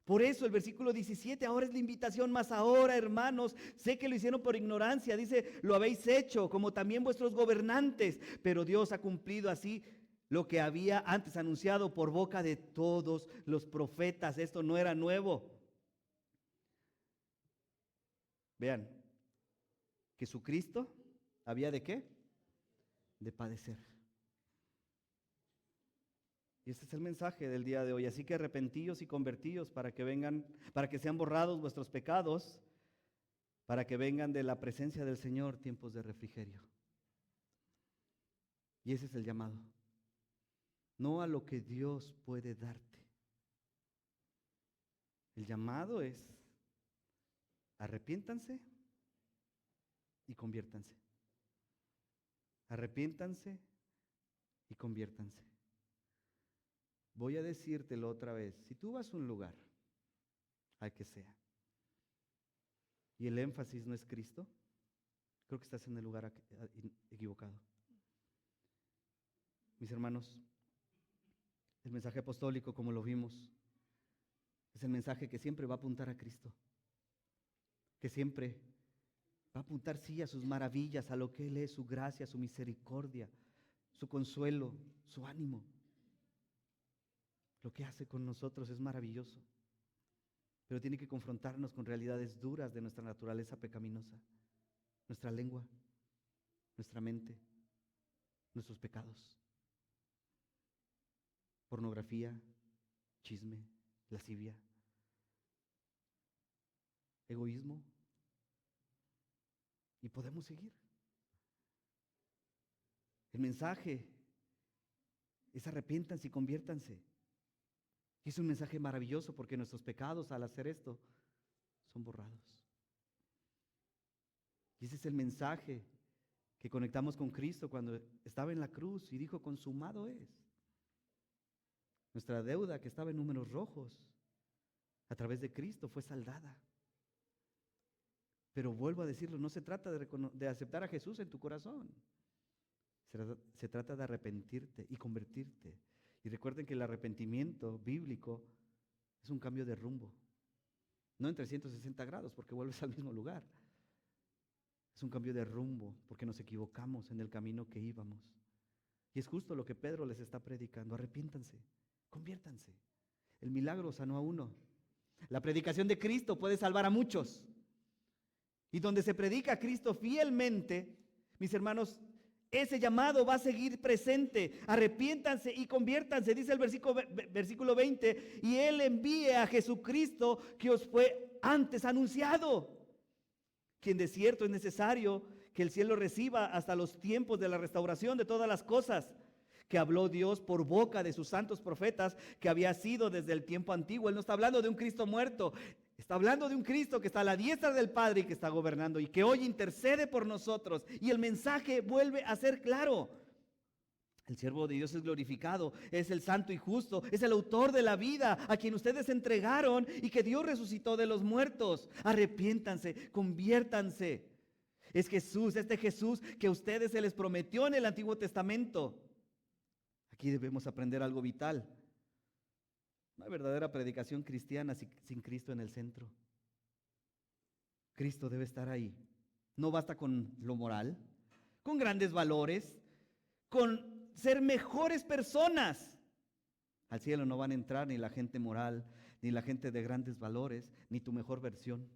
Speaker 1: Por eso el versículo 17, ahora es la invitación, más ahora, hermanos, sé que lo hicieron por ignorancia, dice, lo habéis hecho, como también vuestros gobernantes, pero Dios ha cumplido así lo que había antes anunciado por boca de todos los profetas. Esto no era nuevo. Vean, Jesucristo había ¿de qué? De padecer. Y este es el mensaje del día de hoy. Así que arrepentíos y convertíos para que sean borrados vuestros pecados, para que vengan de la presencia del Señor tiempos de refrigerio. Y ese es el llamado. No a lo que Dios puede darte. El llamado es: arrepiéntanse y conviértanse. Arrepiéntanse y conviértanse. Voy a decírtelo otra vez. Si tú vas a un lugar, al que sea, y el énfasis no es Cristo, creo que estás en el lugar equivocado. Mis hermanos, el mensaje apostólico, como lo vimos, es el mensaje que siempre va a apuntar a Cristo, que siempre va a apuntar, sí, a sus maravillas, a lo que Él es, su gracia, su misericordia, su consuelo, su ánimo. Lo que hace con nosotros es maravilloso, pero tiene que confrontarnos con realidades duras de nuestra naturaleza pecaminosa, nuestra lengua, nuestra mente, nuestros pecados. Pornografía, chisme, lascivia, egoísmo, y podemos seguir. El mensaje es: arrepiéntanse y conviértanse. Y es un mensaje maravilloso porque nuestros pecados, al hacer esto, son borrados. Y ese es el mensaje que conectamos con Cristo cuando estaba en la cruz y dijo: consumado es. Nuestra deuda, que estaba en números rojos, a través de Cristo fue saldada. Pero vuelvo a decirlo, no se trata de aceptar a Jesús en tu corazón. Se trata de arrepentirte y convertirte. Y recuerden que el arrepentimiento bíblico es un cambio de rumbo. No en 360 grados, porque vuelves al mismo lugar. Es un cambio de rumbo, porque nos equivocamos en el camino que íbamos. Y es justo lo que Pedro les está predicando: arrepiéntanse, conviértanse. El milagro sanó a uno. La predicación de Cristo puede salvar a muchos. Y donde se predica a Cristo fielmente, mis hermanos, ese llamado va a seguir presente. Arrepiéntanse y conviértanse, dice el versículo 20, y Él envíe a Jesucristo que os fue antes anunciado, quien de cierto es necesario que el cielo reciba hasta los tiempos de la restauración de todas las cosas, que habló Dios por boca de sus santos profetas, que había sido desde el tiempo antiguo. Él no está hablando de un Cristo muerto, está hablando de un Cristo que está a la diestra del Padre y que está gobernando y que hoy intercede por nosotros. Y el mensaje vuelve a ser claro: el siervo de Dios es glorificado, es el santo y justo, es el autor de la vida, a quien ustedes entregaron y que Dios resucitó de los muertos. Arrepiéntanse, conviértanse. Es Jesús, este Jesús que a ustedes se les prometió en el Antiguo Testamento. Aquí debemos aprender algo vital. Una verdadera predicación cristiana sin Cristo en el centro. Cristo debe estar ahí. No basta con lo moral, con grandes valores, con ser mejores personas. Al cielo no van a entrar ni la gente moral, ni la gente de grandes valores, ni tu mejor versión.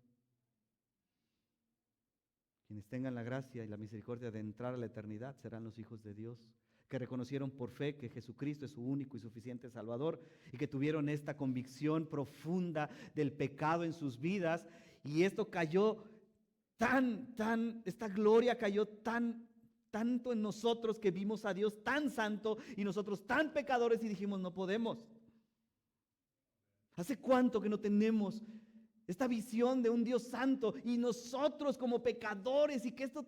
Speaker 1: Quienes tengan la gracia y la misericordia de entrar a la eternidad serán los hijos de Dios, que reconocieron por fe que Jesucristo es su único y suficiente Salvador y que tuvieron esta convicción profunda del pecado en sus vidas. Y esto cayó esta gloria cayó tanto en nosotros, que vimos a Dios tan santo y nosotros tan pecadores y dijimos: no podemos. ¿Hace cuánto que no tenemos esta visión de un Dios santo y nosotros como pecadores, y que esto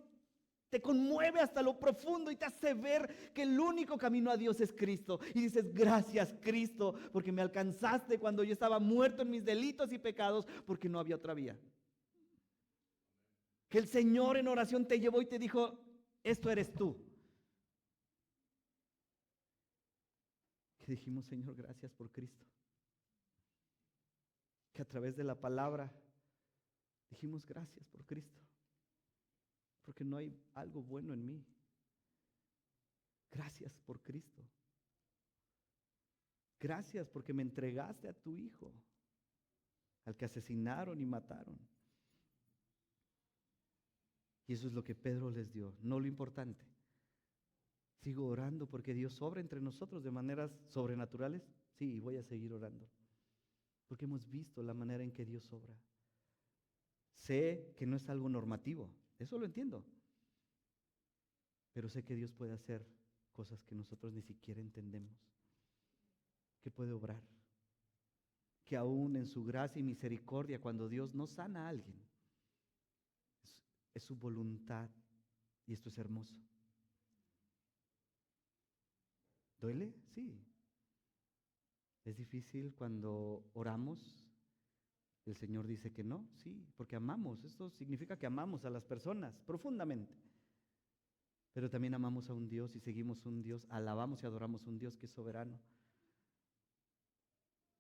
Speaker 1: te conmueve hasta lo profundo y te hace ver que el único camino a Dios es Cristo? Y dices: gracias, Cristo, porque me alcanzaste cuando yo estaba muerto en mis delitos y pecados, porque no había otra vía. Que el Señor en oración te llevó y te dijo: esto eres tú. Que dijimos: Señor, gracias por Cristo. Que a través de la palabra dijimos: gracias por Cristo, porque no hay algo bueno en mí. Gracias por Cristo. Gracias porque me entregaste a tu hijo, al que asesinaron y mataron. Y eso es lo que Pedro les dio, no lo importante. Sigo orando porque Dios obra entre nosotros de maneras sobrenaturales. Sí, voy a seguir orando. Porque hemos visto la manera en que Dios obra. Sé que no es algo normativo, eso lo entiendo. Pero sé que Dios puede hacer cosas que nosotros ni siquiera entendemos. Que puede obrar. Que aún en su gracia y misericordia, cuando Dios no sana a alguien, es su voluntad. Y esto es hermoso. ¿Duele? Sí. ¿Es difícil cuando oramos? El Señor dice que no, sí, porque amamos. Esto significa que amamos a las personas profundamente. Pero también amamos a un Dios y seguimos un Dios, alabamos y adoramos un Dios que es soberano.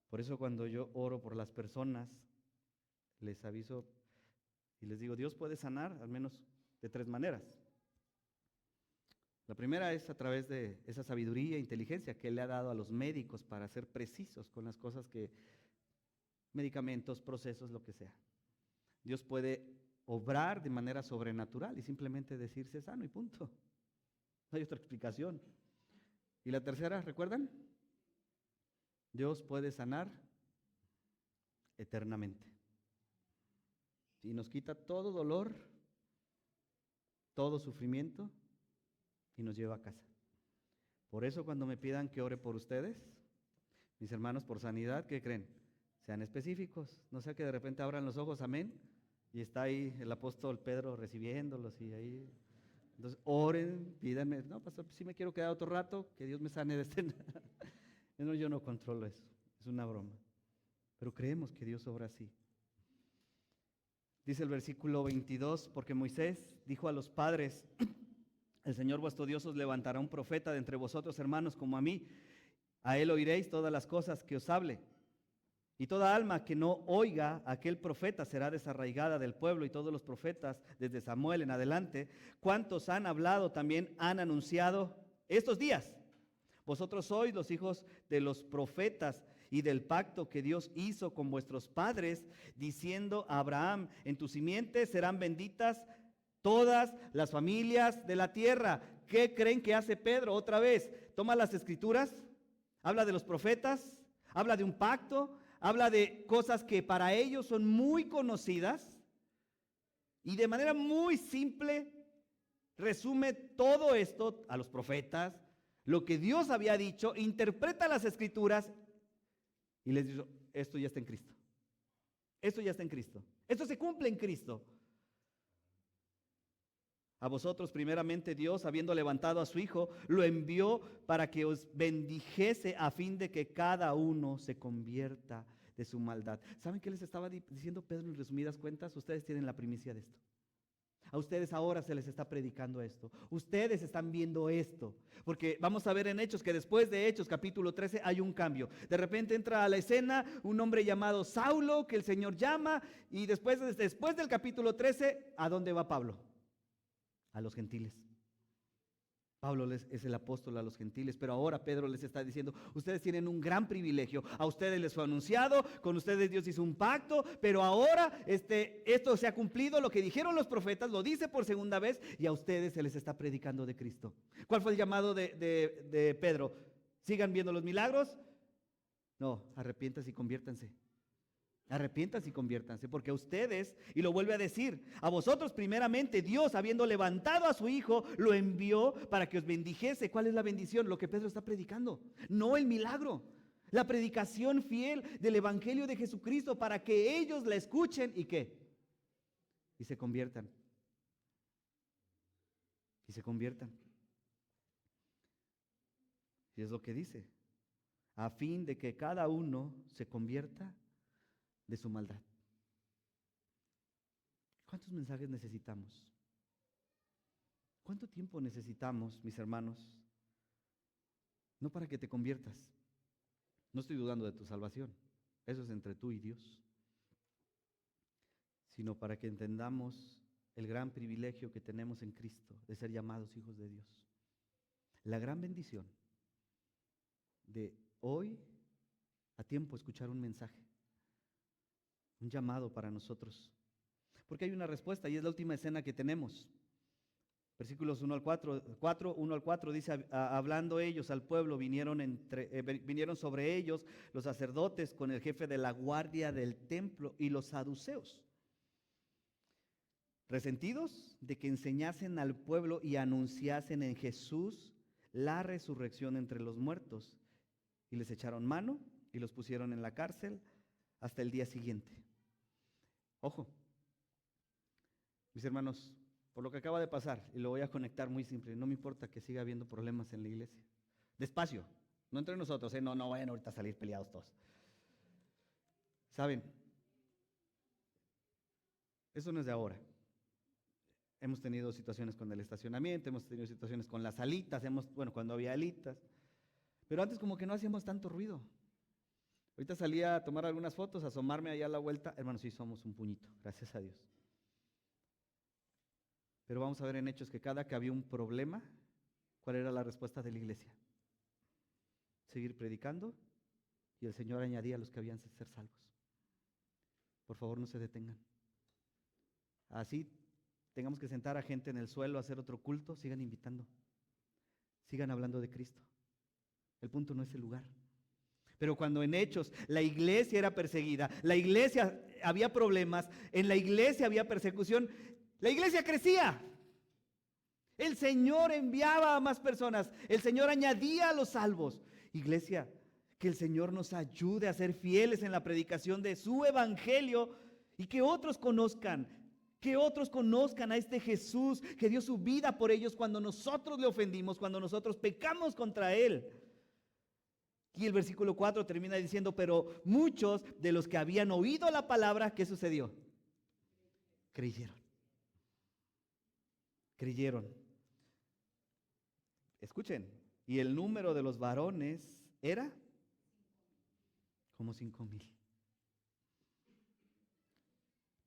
Speaker 1: Por eso cuando yo oro por las personas, les aviso y les digo, Dios puede sanar al menos de 3 maneras. La primera es a través de esa sabiduría e inteligencia que Él le ha dado a los médicos para ser precisos con las cosas que, medicamentos, procesos, lo que sea. Dios puede obrar de manera sobrenatural y simplemente decirse sano y punto. No hay otra explicación. Y la tercera, ¿recuerdan? Dios puede sanar eternamente. Y nos quita todo dolor, todo sufrimiento y nos lleva a casa. Por eso cuando me pidan que ore por ustedes, mis hermanos, por sanidad, ¿qué creen? Sean específicos, no sea que de repente abran los ojos, amén, y está ahí el apóstol Pedro recibiéndolos y ahí. Entonces oren, pídanme, no, pastor, si me quiero quedar otro rato, que Dios me sane de este. No, yo no controlo eso, es una broma. Pero creemos que Dios obra así. Dice el versículo 22, porque Moisés dijo a los padres, el Señor vuestro Dios os levantará un profeta de entre vosotros, hermanos, como a mí. A él oiréis todas las cosas que os hable. Y toda alma que no oiga a aquel profeta será desarraigada del pueblo. Y todos los profetas, desde Samuel en adelante, cuantos han hablado también han anunciado estos días. Vosotros sois los hijos de los profetas y del pacto que Dios hizo con vuestros padres, diciendo a Abraham, en tu simiente serán benditas todas las familias de la tierra. ¿Qué creen que hace Pedro? Otra vez, toma las escrituras, habla de los profetas, habla de un pacto, habla de cosas que para ellos son muy conocidas y de manera muy simple resume todo esto a los profetas, lo que Dios había dicho, interpreta las escrituras y les dice, esto ya está en Cristo. Esto ya está en Cristo. Esto se cumple en Cristo. A vosotros primeramente Dios, habiendo levantado a su Hijo, lo envió para que os bendijese a fin de que cada uno se convierta de su maldad. ¿Saben qué les estaba diciendo Pedro en resumidas cuentas? Ustedes tienen la primicia de esto. A ustedes ahora se les está predicando esto. Ustedes están viendo esto. Porque vamos a ver en Hechos que después de Hechos capítulo 13 hay un cambio. De repente entra a la escena un hombre llamado Saulo que el Señor llama. Y después del capítulo 13, ¿a dónde va Pablo? A los gentiles. Pablo es el apóstol a los gentiles, pero ahora Pedro les está diciendo, ustedes tienen un gran privilegio, a ustedes les fue anunciado, con ustedes Dios hizo un pacto, pero ahora esto se ha cumplido, lo que dijeron los profetas, lo dice por segunda vez, y a ustedes se les está predicando de Cristo. ¿Cuál fue el llamado de Pedro? ¿Sigan viendo los milagros? No, arrepiéntanse y conviértanse. Arrepiéntanse y conviértanse, porque a ustedes, y lo vuelve a decir, a vosotros primeramente Dios, habiendo levantado a su Hijo, lo envió para que os bendijese. ¿Cuál es la bendición? Lo que Pedro está predicando, no el milagro. La predicación fiel del Evangelio de Jesucristo para que ellos la escuchen y ¿qué? Y se conviertan. Y se conviertan. Y es lo que dice, a fin de que cada uno se convierta de su maldad. ¿Cuántos mensajes necesitamos? ¿Cuánto tiempo necesitamos, mis hermanos? No para que te conviertas. No estoy dudando de tu salvación. Eso es entre tú y Dios. Sino para que entendamos el gran privilegio que tenemos en Cristo de ser llamados hijos de Dios. La gran bendición de hoy a tiempo escuchar un mensaje, un llamado para nosotros. Porque hay una respuesta y es la última escena que tenemos. Versículos 1 al 4, 1 al 4 dice, hablando ellos al pueblo, vinieron sobre ellos los sacerdotes con el jefe de la guardia del templo y los saduceos, resentidos de que enseñasen al pueblo y anunciasen en Jesús la resurrección entre los muertos. Y les echaron mano y los pusieron en la cárcel hasta el día siguiente. Ojo, mis hermanos, por lo que acaba de pasar, y lo voy a conectar muy simple, no me importa que siga habiendo problemas en la iglesia. Despacio, no entre nosotros, no vayan ahorita a salir peleados todos. ¿Saben? Eso no es de ahora. Hemos tenido situaciones con el estacionamiento, hemos tenido situaciones con las alitas, cuando había alitas. Pero antes como que no hacíamos tanto ruido. Ahorita salí a tomar algunas fotos, a asomarme allá a la vuelta. Hermanos, sí somos un puñito, gracias a Dios. Pero vamos a ver en Hechos que cada que había un problema, ¿cuál era la respuesta de la iglesia? Seguir predicando y el Señor añadía a los que habían de ser salvos. Por favor, no se detengan. Así tengamos que sentar a gente en el suelo a hacer otro culto, sigan invitando. Sigan hablando de Cristo. El punto no es el lugar. Pero cuando en Hechos la iglesia era perseguida, la iglesia había problemas, en la iglesia había persecución, la iglesia crecía. El Señor enviaba a más personas, el Señor añadía a los salvos. Iglesia, que el Señor nos ayude a ser fieles en la predicación de su evangelio y que otros conozcan a este Jesús que dio su vida por ellos cuando nosotros le ofendimos, cuando nosotros pecamos contra Él. Y el versículo 4 termina diciendo, pero muchos de los que habían oído la palabra, ¿qué sucedió? Creyeron. Escuchen, y el número de los varones era como 5,000.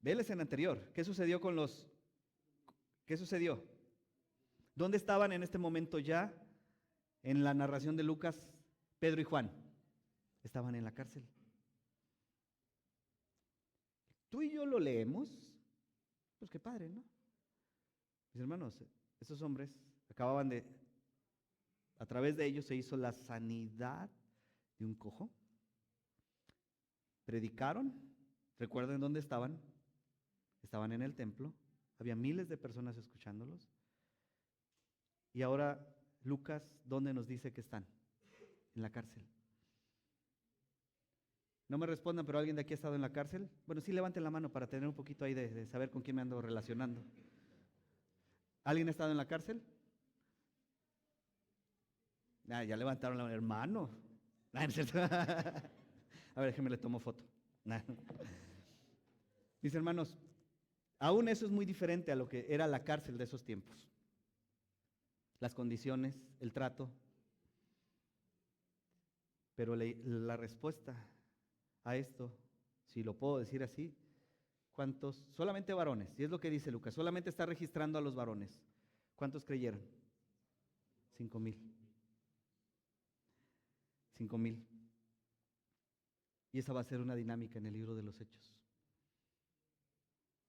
Speaker 1: Ve la escena anterior. ¿Qué sucedió ¿Qué sucedió? ¿Dónde estaban en este momento ya? En la narración de Lucas, Pedro y Juan. Estaban en la cárcel. Tú y yo lo leemos, pues qué padre, ¿no? Mis hermanos, esos hombres a través de ellos se hizo la sanidad de un cojo. Predicaron. ¿Recuerden dónde estaban? Estaban en el templo. Había miles de personas escuchándolos. Y ahora Lucas, ¿dónde nos dice que están? En la cárcel. No me respondan, pero ¿alguien de aquí ha estado en la cárcel? Bueno, sí, levanten la mano para tener un poquito ahí de saber con quién me ando relacionando. ¿Alguien ha estado en la cárcel? Ya levantaron la mano, hermano. No es cierto. A ver, déjenme le tomo foto. Mis hermanos, aún eso es muy diferente a lo que era la cárcel de esos tiempos. Las condiciones, el trato. Pero la respuesta a esto, si lo puedo decir así, ¿cuántos? Solamente varones, y es lo que dice Lucas, solamente está registrando a los varones. ¿Cuántos creyeron? 5,000. 5,000. Y esa va a ser una dinámica en el libro de los Hechos.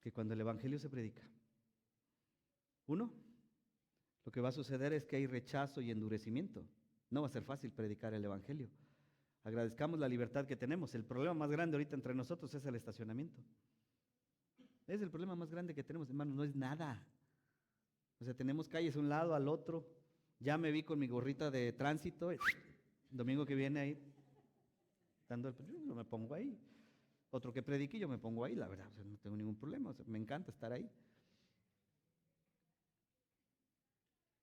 Speaker 1: Que cuando el evangelio se predica, lo que va a suceder es que hay rechazo y endurecimiento. No va a ser fácil predicar el evangelio. Agradezcamos la libertad que tenemos. El problema más grande ahorita entre nosotros es el estacionamiento. Es el problema más grande que tenemos, hermanos, no es nada. O sea, tenemos calles de un lado al otro. Ya me vi con mi gorrita de tránsito. El domingo que viene ahí, yo me pongo ahí. Otro que predique, yo me pongo ahí, la verdad, o sea, no tengo ningún problema, o sea, me encanta estar ahí.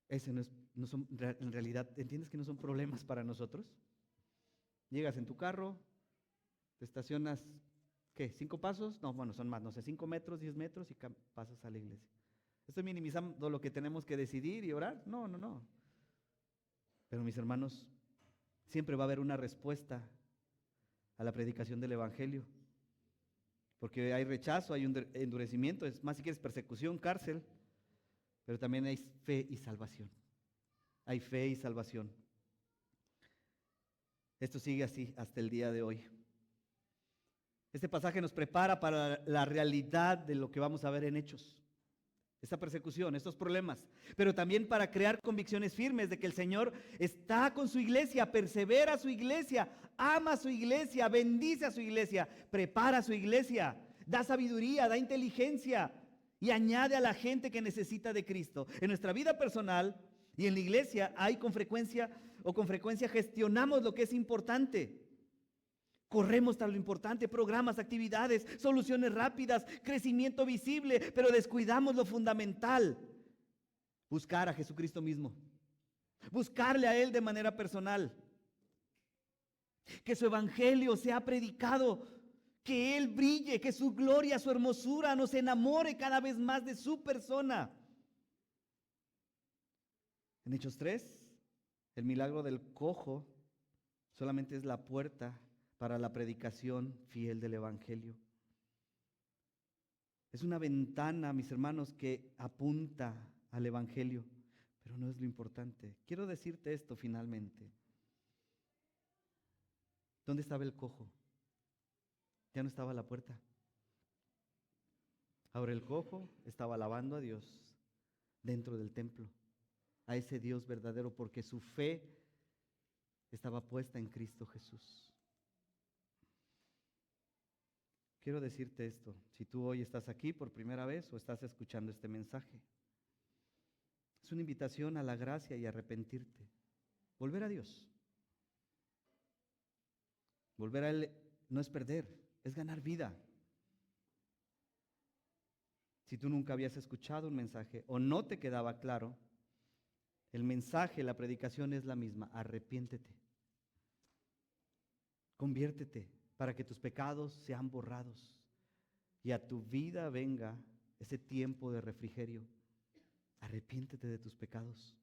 Speaker 1: Ese no son, en realidad, ¿entiendes que no son problemas para nosotros? Llegas en tu carro, te estacionas, ¿qué? 5 pasos, no, bueno, son más, no sé, 5 metros, 10 metros y pasas a la iglesia. ¿Estoy minimizando lo que tenemos que decidir y orar? No. Pero mis hermanos, siempre va a haber una respuesta a la predicación del evangelio. Porque hay rechazo, hay un endurecimiento, es más si quieres persecución, cárcel, pero también hay fe y salvación. Hay fe y salvación. Esto sigue así hasta el día de hoy. Este pasaje nos prepara para la realidad de lo que vamos a ver en Hechos. Esta persecución, estos problemas, pero también para crear convicciones firmes de que el Señor está con su iglesia, persevera a su iglesia, ama a su iglesia, bendice a su iglesia, prepara a su iglesia, da sabiduría, da inteligencia y añade a la gente que necesita de Cristo. En nuestra vida personal y en la iglesia con frecuencia gestionamos lo que es importante. Corremos tras lo importante, programas, actividades, soluciones rápidas, crecimiento visible, pero descuidamos lo fundamental. Buscar a Jesucristo mismo. Buscarle a Él de manera personal. Que su evangelio sea predicado. Que Él brille, que su gloria, su hermosura nos enamore cada vez más de su persona. En Hechos 3, el milagro del cojo solamente es la puerta para la predicación fiel del evangelio. Es una ventana, mis hermanos, que apunta al evangelio, pero no es lo importante. Quiero decirte esto finalmente. ¿Dónde estaba el cojo? Ya no estaba a la puerta. Ahora el cojo estaba alabando a Dios dentro del templo, a ese Dios verdadero, porque su fe estaba puesta en Cristo Jesús. Quiero decirte esto, si tú hoy estás aquí por primera vez o estás escuchando este mensaje, es una invitación a la gracia y arrepentirte, volver a Dios. Volver a Él no es perder, es ganar vida. Si tú nunca habías escuchado un mensaje o no te quedaba claro, el mensaje, la predicación es la misma: arrepiéntete, conviértete, para que tus pecados sean borrados y a tu vida venga ese tiempo de refrigerio. Arrepiéntete de tus pecados.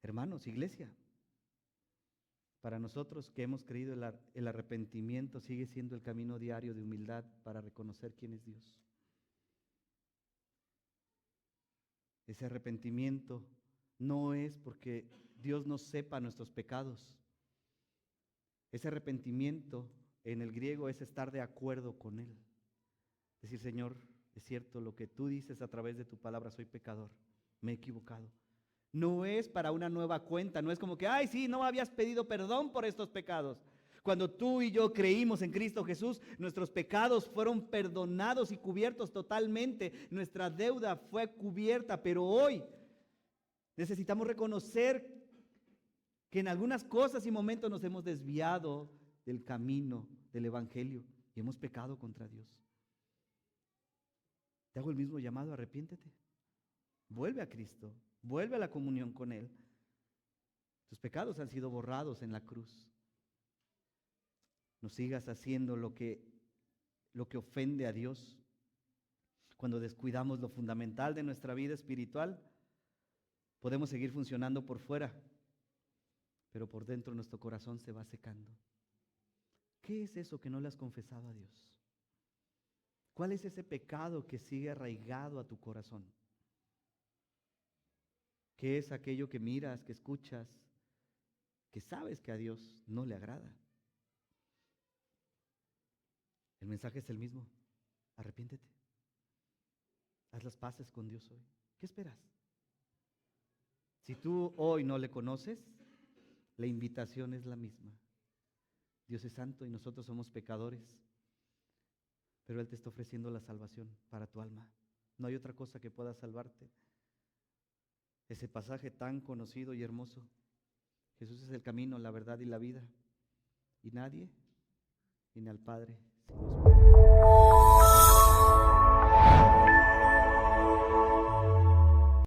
Speaker 1: Hermanos, iglesia, para nosotros que hemos creído, el arrepentimiento sigue siendo el camino diario de humildad para reconocer quién es Dios. Ese arrepentimiento no es porque Dios no sepa nuestros pecados. Ese arrepentimiento en el griego es estar de acuerdo con Él. Decir: Señor, es cierto lo que tú dices a través de tu palabra, soy pecador, me he equivocado. No es para una nueva cuenta, no es como que, ay, sí, no habías pedido perdón por estos pecados. Cuando tú y yo creímos en Cristo Jesús, nuestros pecados fueron perdonados y cubiertos totalmente. Nuestra deuda fue cubierta, pero hoy necesitamos reconocer que en algunas cosas y momentos nos hemos desviado del camino del evangelio y hemos pecado contra Dios. Te hago el mismo llamado: arrepiéntete, vuelve a Cristo, vuelve a la comunión con Él. Tus pecados han sido borrados en la cruz. No sigas haciendo lo que ofende a Dios. Cuando descuidamos lo fundamental de nuestra vida espiritual, podemos seguir funcionando por fuera, pero por dentro nuestro corazón se va secando. ¿Qué es eso que no le has confesado a Dios? ¿Cuál es ese pecado que sigue arraigado a tu corazón? ¿Qué es aquello que miras, que escuchas, que sabes que a Dios no le agrada? El mensaje es el mismo: arrepiéntete. Haz las paces con Dios hoy. ¿Qué esperas? Si tú hoy no le conoces, la invitación es la misma. Dios es santo y nosotros somos pecadores, pero Él te está ofreciendo la salvación para tu alma. No hay otra cosa que pueda salvarte. Ese pasaje tan conocido y hermoso: Jesús es el camino, la verdad y la vida, y nadie viene al Padre sino es por Él.